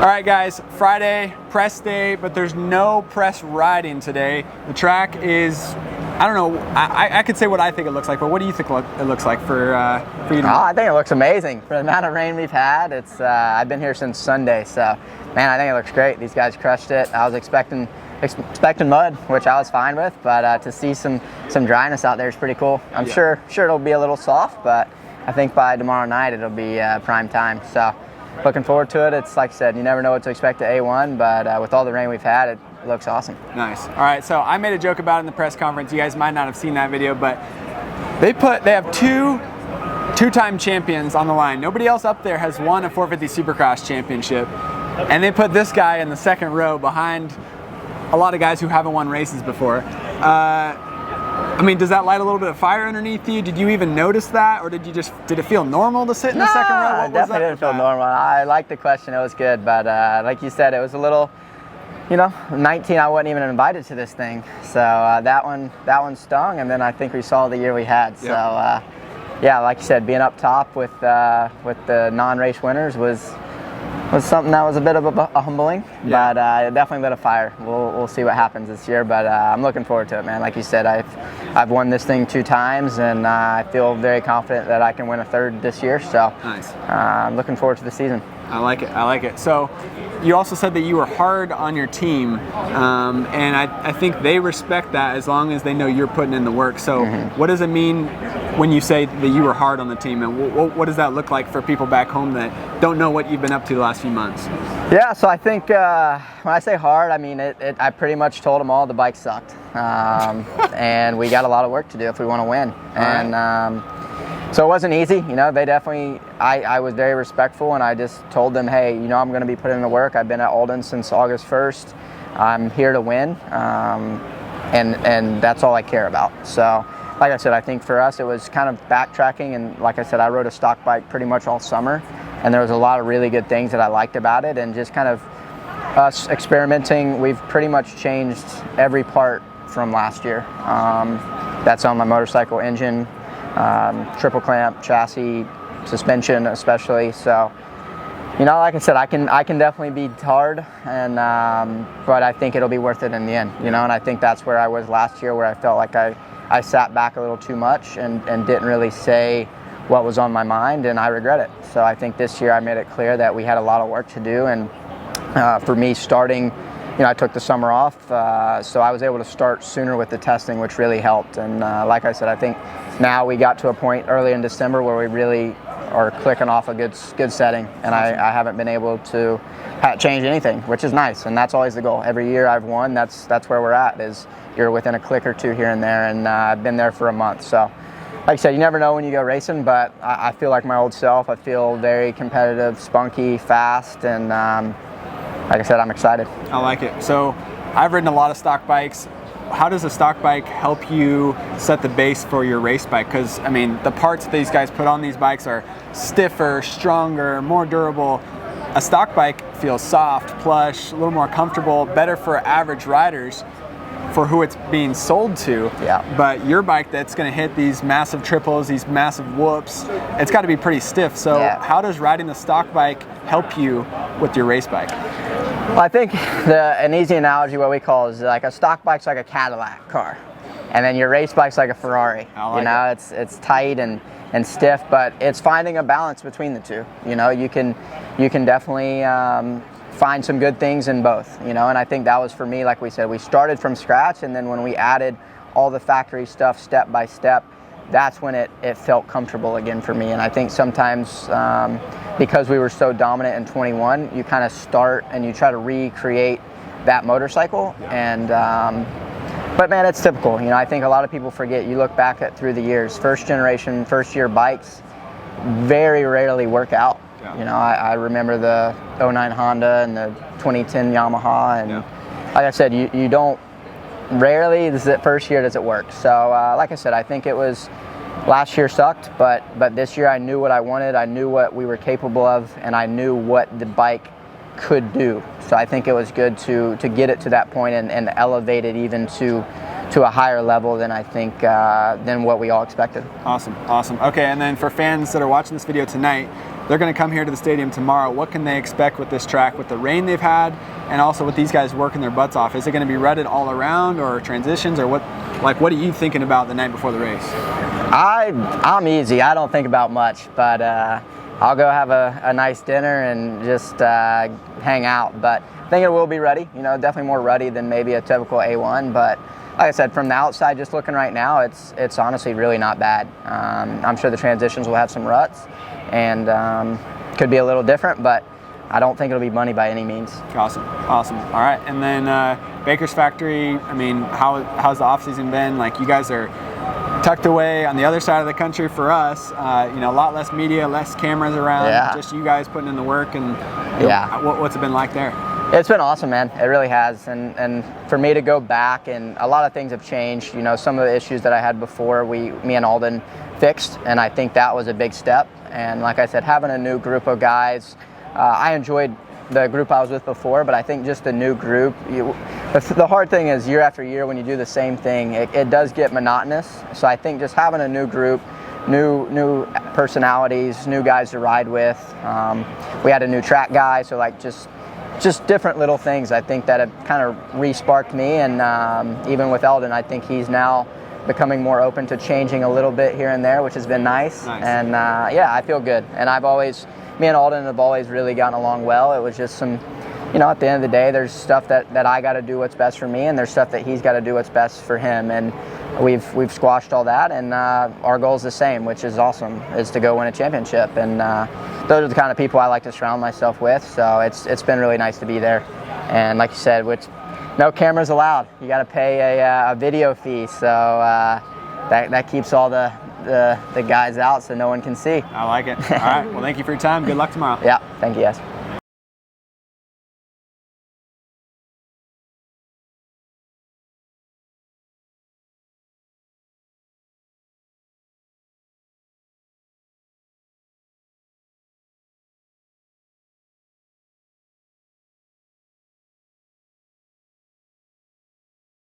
All right, guys, Friday, press day, but there's no press riding today. The track is, I don't know, I could say what I think it looks like, but what do you think it looks like for you to I think it looks amazing. For the amount of rain we've had, I've been here since Sunday, so, man, I think it looks great. These guys crushed it. I was expecting mud, which I was fine with, but to see some dryness out there is pretty cool. I'm sure it'll be a little soft, but I think by tomorrow night it'll be prime time. So looking forward to it. It's like I said, you never know what to expect at A1, but with all the rain we've had, it looks awesome. Nice. All right, so I made a joke about it in the press conference. You guys might not have seen that video, but they have two-time champions on the line. Nobody else up there has won a 450 Supercross championship, and they put this guy in the second row behind a lot of guys who haven't won races before. I mean, does that light a little bit of fire underneath you? Did you even notice that, or did it feel normal to sit in the second row? It definitely didn't feel normal. I like the question, it was good, but like you said, it was a little, 19, I wasn't even invited to this thing, so that one stung, and then I think we saw the year we had. So yeah, like you said, being up top with the non-race winners was something that was a bit of a humbling, but it definitely lit a fire. We'll see what happens this year, but I'm looking forward to it, man. Like you said, I've won this thing 2 times, and I feel very confident that I can win a 3rd this year. So nice. I'm looking forward to the season. I like it. So you also said that you were hard on your team, and I think they respect that as long as they know you're putting in the work. So what does it mean when you say that you were hard on the team, and what does that look like for people back home that don't know what you've been up to the last few months? Yeah, so I think when I say hard, I mean I pretty much told them all the bike sucked, and we got a lot of work to do if we want to win. So it wasn't easy, they definitely, I was very respectful, and I just told them, hey, I'm going to be putting in the work. I've been at Aldon since August 1st. I'm here to win, and that's all I care about. So like I said, I think for us it was kind of backtracking, and like I said, I rode a stock bike pretty much all summer, and there was a lot of really good things that I liked about it, and just kind of us experimenting. We've pretty much changed every part from last year. That's on my motorcycle: engine, triple clamp, chassis, suspension especially. So like I said, I can definitely be hard, and but I think it'll be worth it in the end, and I think that's where I was last year, where I felt like I sat back a little too much and didn't really say what was on my mind, and I regret it. So I think this year I made it clear that we had a lot of work to do, and for me starting, I took the summer off, so I was able to start sooner with the testing, which really helped. And like I said, I think now we got to a point early in December where we really are clicking off a good setting, and I haven't been able to change anything, which is nice, and that's always the goal. Every year I've won, that's where we're at, is you're within a click or 2 here and there, and I've been there for a month. So like I said, you never know when you go racing, but I feel like my old self. I feel very competitive, spunky, fast, and like I said, I'm excited. I like it. So I've ridden a lot of stock bikes. How does a stock bike help you set the base for your race bike? Because, I mean, the parts that these guys put on these bikes are stiffer, stronger, more durable. A stock bike feels soft, plush, a little more comfortable, better for average riders for who it's being sold to. Yeah. But your bike that's going to hit these massive triples, these massive whoops, it's got to be pretty stiff. So how does riding the stock bike help you with your race bike? Well, I think an easy analogy, what we call, is like a stock bike's like a Cadillac car, and then your race bike's like a Ferrari. It's tight and stiff, but it's finding a balance between the two. You can definitely find some good things in both. And I think that was for me. Like we said, we started from scratch, and then when we added all the factory stuff step by step, that's when it felt comfortable again for me. And I think sometimes because we were so dominant in 21, you kind of start and you try to recreate that motorcycle. And but man, it's typical. I think a lot of people forget. You look back through the years, first generation, first year bikes very rarely work out. I remember the 09 Honda and the 2010 Yamaha, and like I said, you don't, rarely this is the first year does it work. So like I said, I think it was, last year sucked, but this year I knew what I wanted, I knew what we were capable of, and I knew what the bike could do. So I think it was good to get it to that point and elevate it even to a higher level than I think than what we all expected. Awesome. Okay, and then for fans that are watching this video tonight, they're going to come here to the stadium tomorrow. What can they expect with this track, with the rain they've had, and also with these guys working their butts off? Is it going to be rutted all around, or transitions, or what? Like, what are you thinking about the night before the race? I'm easy. I don't think about much, but I'll go have a nice dinner and just hang out. But I think it will be ruddy. You know, definitely more ruddy than maybe a typical A1. But like I said, from the outside, just looking right now, it's honestly really not bad. I'm sure the transitions will have some ruts, and could be a little different, but I don't think it'll be money by any means. Awesome. All right, and then Baker's Factory. I mean, how's the off season been? Like, you guys are tucked away on the other side of the country. For us, you know, a lot less media, less cameras around. Yeah. Just you guys putting in the work, and yeah. What's it been like there? It's been awesome, man. It really has. And for me to go back, and a lot of things have changed. You know, some of the issues that I had before, me and Aldon fixed, and I think that was a big step. And like I said, having a new group of guys, I enjoyed the group I was with before, but I think just the new group, the hard thing is year after year when you do the same thing, it does get monotonous. So I think just having a new group, new personalities, new guys to ride with. We had a new track guy, so like just different little things I think that have kind of re-sparked me. And even with Aldon, I think he's now becoming more open to changing a little bit here and there, which has been nice. And yeah, I feel good. And me and Aldon have always really gotten along well. It was just some, you know, at the end of the day, there's stuff that I got to do what's best for me, and there's stuff that he's got to do what's best for him. And we've squashed all that, and our goal is the same, which is awesome, is to go win a championship. And those are the kind of people I like to surround myself with. So it's been really nice to be there. And like you said, no cameras allowed. You got to pay a video fee, so that keeps all the guys out so no one can see. I like it. All right. Well, thank you for your time. Good luck tomorrow. Yeah. Thank you, guys.